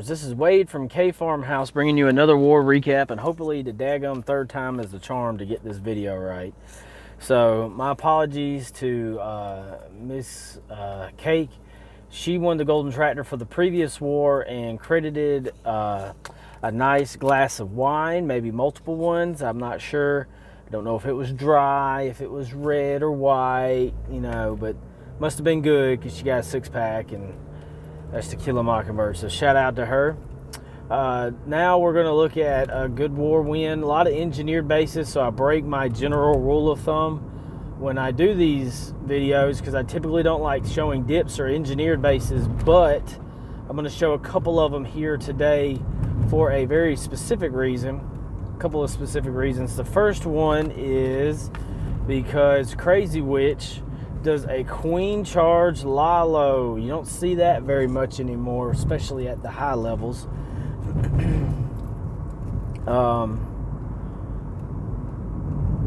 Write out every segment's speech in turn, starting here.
Noobwars. This is Wade from KFarmhouse bringing you another war recap, and hopefully the daggum third time is the charm to get this video right. So my apologies to Miss Cake. She won the golden tractor for the previous war and credited a nice glass of wine, maybe multiple ones. I'm not sure. I don't know if it was dry, if it was red or white, you know, but must have been good because she got a six-pack, and that's To Kill a Mockingbird. So shout out to her. Now we're going to look at a good war win. A lot of engineered bases, so I break my general rule of thumb when I do these videos because I typically don't like showing dips or engineered bases, but I'm going to show a couple of them here today for a very specific reason. A couple of specific reasons. The first one is because Crazy Witch does a queen charge Lalo. You don't see that very much anymore, especially at the high levels.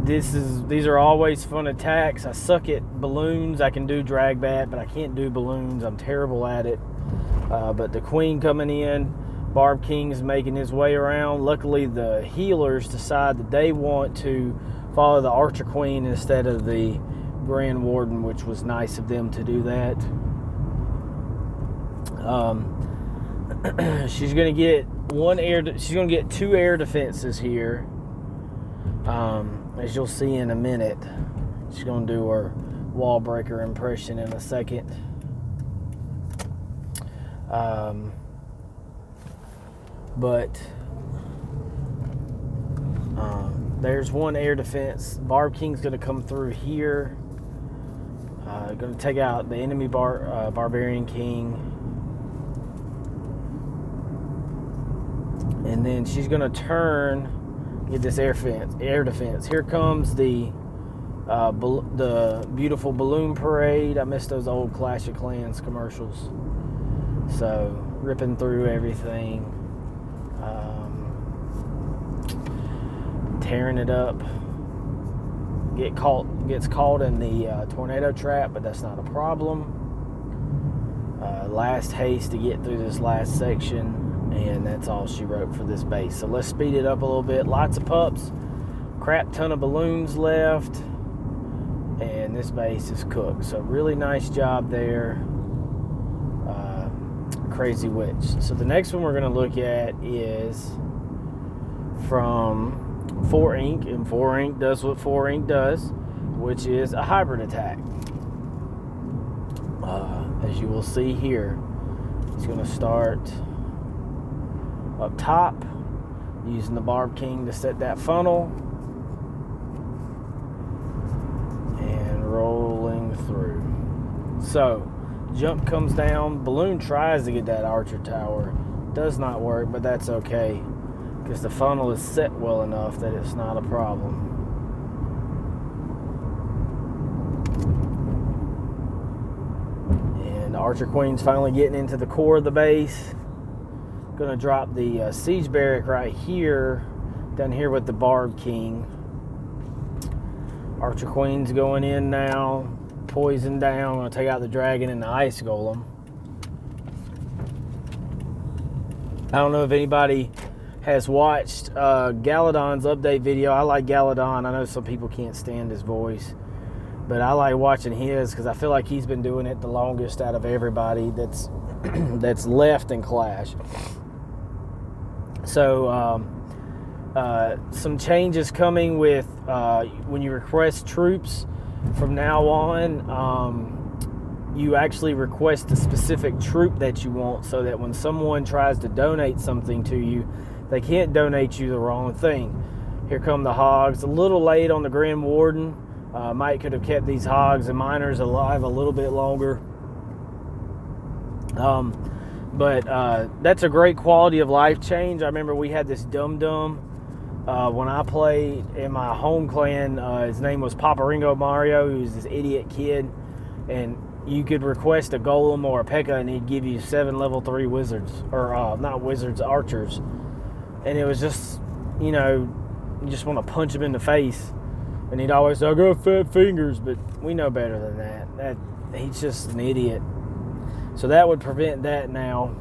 These are always fun attacks. I suck at balloons. I can do drag bat, but I can't do balloons. I'm terrible at it. But the queen coming in, Barb King's making his way around. Luckily, the healers decide that they want to follow the Archer Queen instead of the Grand Warden, which was nice of them to do that. She's gonna get she's gonna get two air defenses here. As you'll see in a minute, she's gonna do her wall breaker impression in a second. There's one air defense. Barb King's gonna come through here. Going to take out the enemy Barbarian King. And then she's going to turn, get this air defense. Here comes the beautiful balloon parade. I miss those old Clash of Clans commercials. So, ripping through everything. Tearing it up. Gets caught in the tornado trap, but that's not a problem. Last haste to get through this last section, and that's all she wrote for this base. So let's speed it up a little bit. Lots of pups, crap ton of balloons left, and this base is cooked. So really nice job there, Crazy Witch. So the next one we're going to look at is from 4 Ink, and 4 Ink does what 4 Ink does, which is a hybrid attack. As you will see here, he's going to start up top, using the Barb King to set that funnel, and rolling through. So, jump comes down, balloon tries to get that archer tower, does not work, but that's okay, because the funnel is set well enough that it's not a problem. And the Archer Queen's finally getting into the core of the base. Gonna drop the siege barrack right here, down here with the Barb King. Archer Queen's going in now, poison down. Gonna take out the dragon and the ice golem. I don't know if anybody has watched Galadon's update video. I like Galadon. I know some people can't stand his voice, but I like watching his because I feel like he's been doing it the longest out of everybody that's that's left in Clash. So some changes coming with when you request troops from now on. You actually request a specific troop that you want, so that when someone tries to donate something to you, they can't donate you the wrong thing. Here come the Hogs. A little late on the Grand Warden. Mike could have kept these Hogs and Miners alive a little bit longer. But that's a great quality of life change. I remember we had this dum-dum when I played in my home clan. His name was Papa Ringo Mario. He was this idiot kid. And you could request a golem or a Pekka, and he'd give you 7 level 3 wizards. Or not wizards, archers. And it was just, you know, you just want to punch him in the face. And he'd always say, I got fat fingers, but we know better than that. He's just an idiot. So that would prevent that now.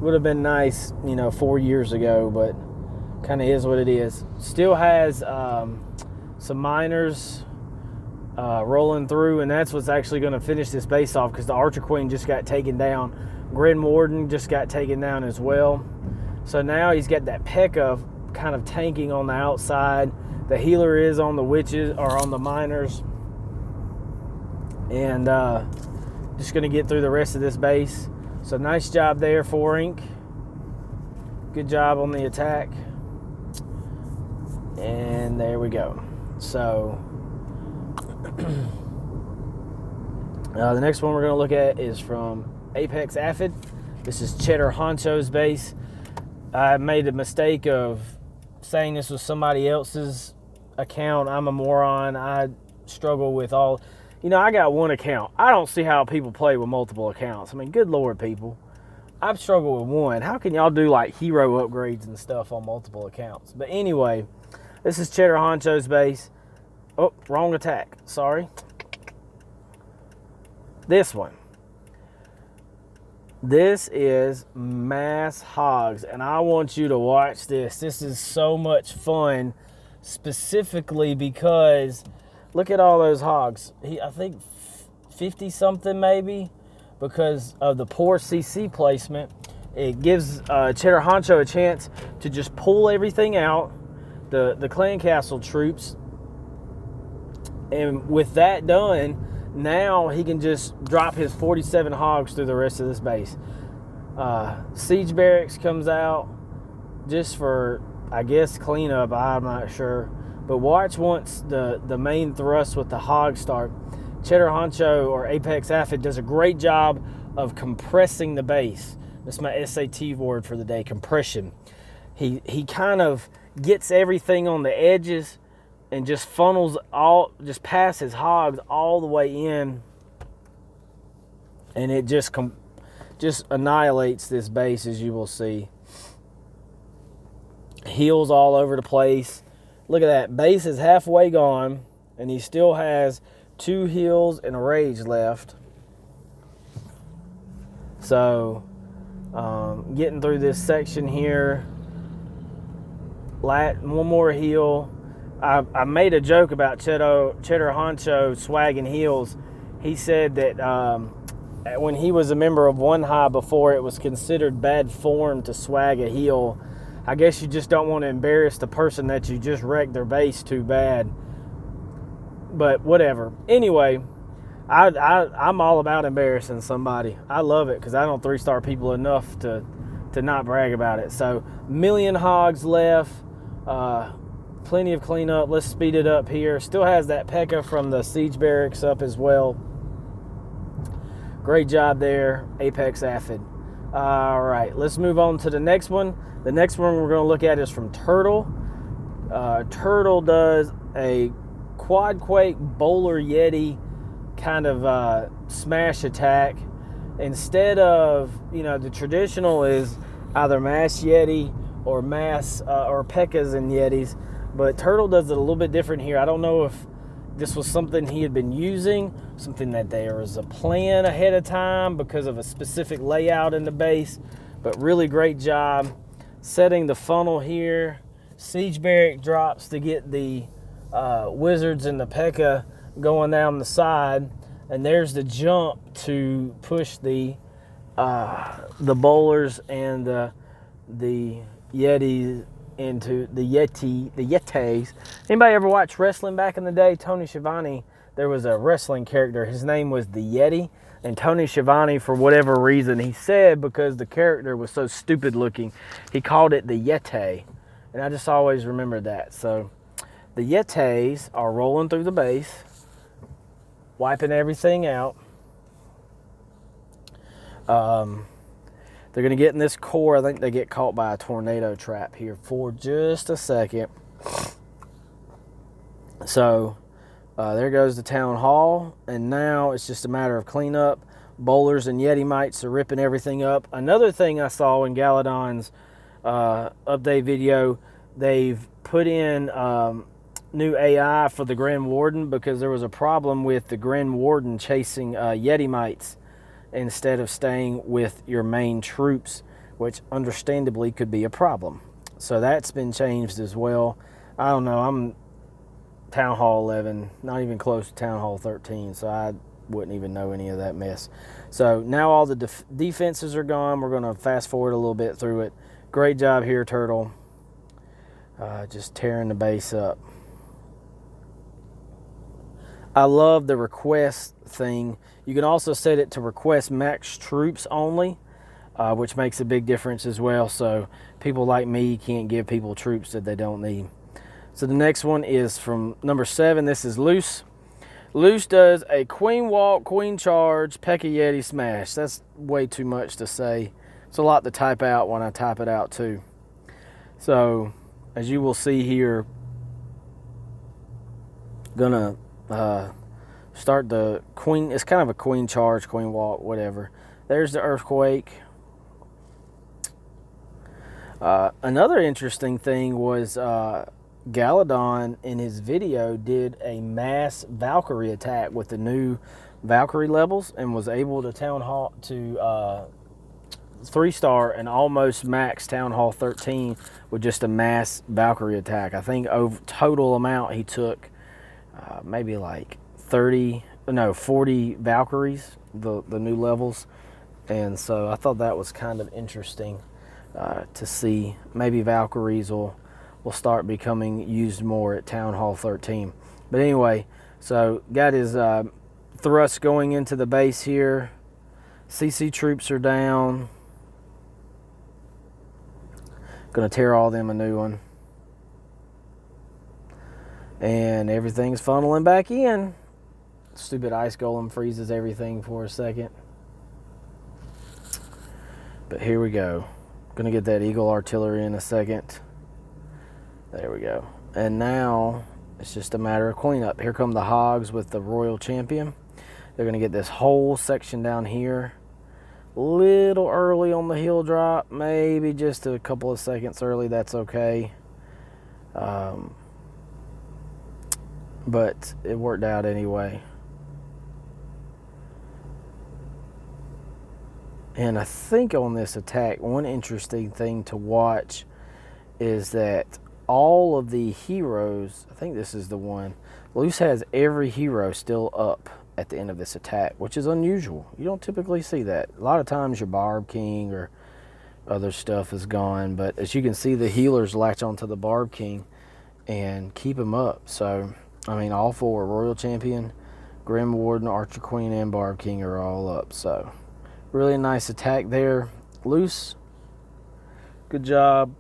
Would have been nice, you know, 4 years ago, but kind of is what it is. Still has some miners rolling through, and that's what's actually going to finish this base off, because the Archer Queen just got taken down. Grim Warden just got taken down as well. So now he's got that Pekka kind of tanking on the outside. The healer is on the witches, or on the miners. And just going to get through the rest of this base. So nice job there, 4Inc. Good job on the attack. And there we go. So the next one we're going to look at is from Apex Aphid. This is Cheddar Honcho's base. I made a mistake of saying this was somebody else's account. I'm a moron. I struggle with all... You know, I got one account. I don't see how people play with multiple accounts. I mean, good Lord, people. I've struggled with one. How can y'all do, like, hero upgrades and stuff on multiple accounts? But anyway, this is Cheddar Honcho's base. Oh, wrong attack. Sorry. This one. This is Mass Hogs, and I want you to watch this. This is so much fun, specifically because look at all those hogs. I think 50-something maybe, because of the poor CC placement. It gives Cheddar Honcho a chance to just pull everything out, the clan castle troops, and with that done, now he can just drop his 47 hogs through the rest of this base. Siege Barracks comes out just for, I guess, cleanup. I'm not sure. But watch once the main thrust with the hogs start. Cheddar Honcho, or Apex Aphid, does a great job of compressing the base. That's my SAT word for the day, compression. He kind of gets everything on the edges and just funnels just passes hogs all the way in, and it just annihilates this base, as you will see. Heals all over the place. Look at that, base is halfway gone, and he still has 2 heals and a rage left. So, getting through this section here. One more heal. I made a joke about Cheddar Honcho swagging heals. He said that when he was a member of One High before, it was considered bad form to swag a heal. I guess you just don't want to embarrass the person that you just wrecked their base too bad. But whatever. Anyway, I'm all about embarrassing somebody. I love it because I don't 3-star people enough to not brag about it. So, 1,000,000 hogs left. Plenty of cleanup. Let's speed it up here. Still has that Pekka from the siege barracks up as well. Great job there, Apex Aphid. All right, let's move on to the next one. The next one we're going to look at is from Turtle. Turtle does a Quadquake Bowler Yeti kind of smash attack. Instead of, you know, the traditional is either mass Yeti or mass or Pekkas and Yetis. But Turtle does it a little bit different here. I don't know if this was something he had been using, something that there was a plan ahead of time because of a specific layout in the base, but really great job setting the funnel here. Siege Barrack drops to get the wizards and the Pekka going down the side, and there's the jump to push the bowlers and the Yetis into the Yetis. Anybody ever watch wrestling back in the day? Tony Schiavone, there was a wrestling character. His name was the Yeti. And Tony Schiavone, for whatever reason, he said because the character was so stupid looking, he called it the Yeti. And I just always remembered that. So the Yetis are rolling through the base, wiping everything out. They're going to get in this core. I think they get caught by a tornado trap here for just a second. So, there goes the town hall. And now it's just a matter of cleanup. Bowlers and Yeti mites are ripping everything up. Another thing I saw in Galadon's update video, they've put in new AI for the Grand Warden because there was a problem with the Grand Warden chasing Yeti mites instead of staying with your main troops. which understandably could be a problem. So that's been changed as well. I don't know, I'm Town Hall 11, not even close to Town Hall 13, so I wouldn't even know any of that mess. So now all the defenses are gone. We're going to fast forward a little bit through it. Great job here, Turtle. Just tearing the base up. I love the request thing. You can also set it to request max troops only, which makes a big difference as well. So people like me can't give people troops that they don't need. So the next one is from number 7. This is Luce. Luce does a queen walk, queen charge, Pekka Yeti smash. That's way too much to say. It's a lot to type out when I type it out too. So as you will see here, gonna start the queen. It's kind of a queen charge, queen walk, whatever. There's the earthquake. Another interesting thing was Galadon in his video did a mass Valkyrie attack with the new Valkyrie levels and was able to 3-star and almost max Town Hall 13 with just a mass Valkyrie attack. I think over total amount he took maybe like 40 Valkyries, the new levels. And so I thought that was kind of interesting to see. Maybe Valkyries will start becoming used more at Town Hall 13. But anyway, so got his thrust going into the base here. CC troops are down. Gonna tear all them a new one. And everything's funneling back in. Stupid ice golem freezes everything for a second. But here we go. Gonna get that eagle artillery in a second. There we go. And now it's just a matter of cleanup. Here come the Hogs with the Royal Champion. They're going to get this whole section down here. A little early on the hill drop. Maybe just a couple of seconds early. That's okay. But it worked out anyway. And I think on this attack, one interesting thing to watch is that all of the heroes, I think this is the one, Luce has every hero still up at the end of this attack, which is unusual. You don't typically see that. A lot of times your Barb King or other stuff is gone, but as you can see, the healers latch onto the Barb King and keep him up. So, I mean, all 4, Royal Champion, Grim Warden, Archer Queen, and Barb King are all up. So, really nice attack there. Luce, good job.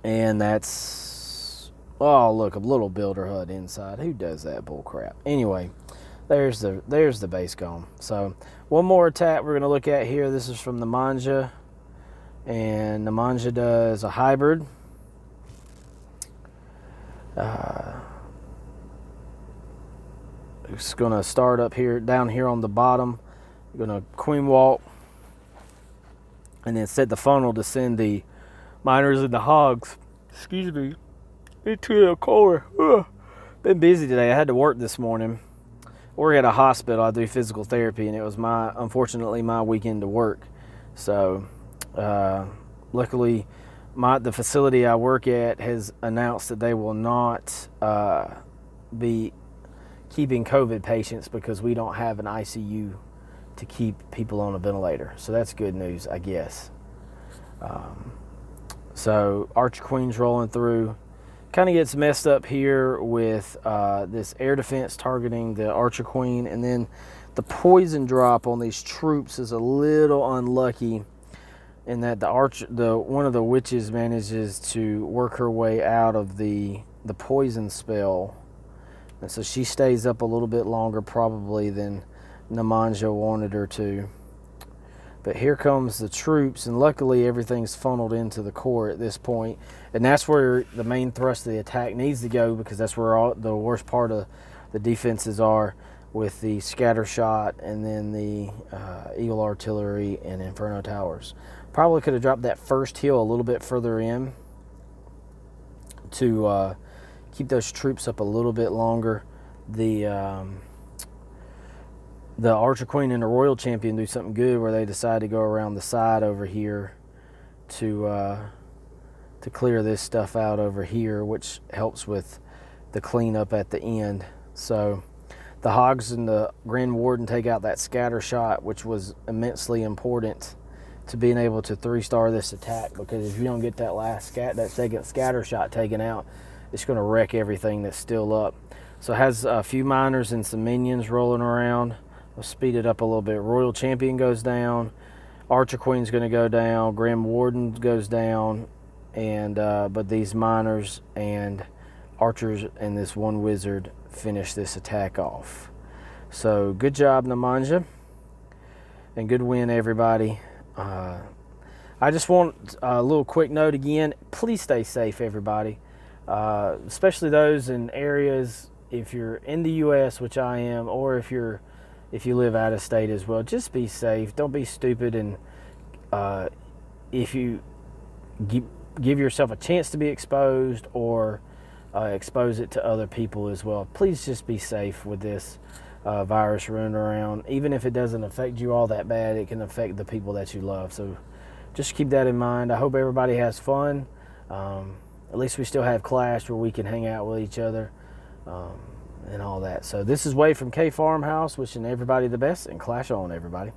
And that's, oh look, a little builder hut inside. Who does that bull crap? Anyway, there's the base gone. So one more attack we're gonna look at here. This is from Nemanja, and Nemanja does a hybrid. It's gonna start up here, down here on the bottom. You're gonna queen walk, and then set the funnel to send the miners and the Hogs, excuse me, into the core. Been busy today. I had to work this morning. Work at a hospital. I do physical therapy, and it was unfortunately my weekend to work. So luckily the facility I work at has announced that they will not be keeping COVID patients because we don't have an ICU to keep people on a ventilator. So that's good news, I guess. So Archer Queen's rolling through. Kind of gets messed up here with this air defense targeting the Archer Queen, and then the poison drop on these troops is a little unlucky in that one of the witches manages to work her way out of the poison spell, and so she stays up a little bit longer probably than Nemanja wanted her to. But here comes the troops, and luckily everything's funneled into the core at this point. And that's where the main thrust of the attack needs to go, because that's where the worst part of the defenses are, with the scatter shot and then the Eagle Artillery and Inferno Towers. Probably could have dropped that first hill a little bit further in to keep those troops up a little bit longer. the Archer Queen and the Royal Champion do something good where they decide to go around the side over here to clear this stuff out over here, which helps with the cleanup at the end. So the Hogs and the Grand Warden take out that scatter shot, which was immensely important to being able to 3-star this attack, because if you don't get that last second scatter shot taken out, it's going to wreck everything that's still up. So it has a few miners and some minions rolling around. I'll speed it up a little bit. Royal Champion goes down. Archer Queen's going to go down. Grand Warden goes down. And but these miners and archers and this one wizard finish this attack off. So good job, Nemanja. And good win, everybody. I just want a little quick note again. Please stay safe, everybody. Especially those in areas, if you're in the U.S., which I am, or if you live out of state as well, just be safe. Don't be stupid, and if you give yourself a chance to be exposed, or expose it to other people as well, please just be safe with this virus running around. Even if it doesn't affect you all that bad, it can affect the people that you love. So just keep that in mind. I hope everybody has fun. At least we still have Clash where we can hang out with each other. And all that. So this is Wade from KFarmhouse, wishing everybody the best, and Clash on, everybody.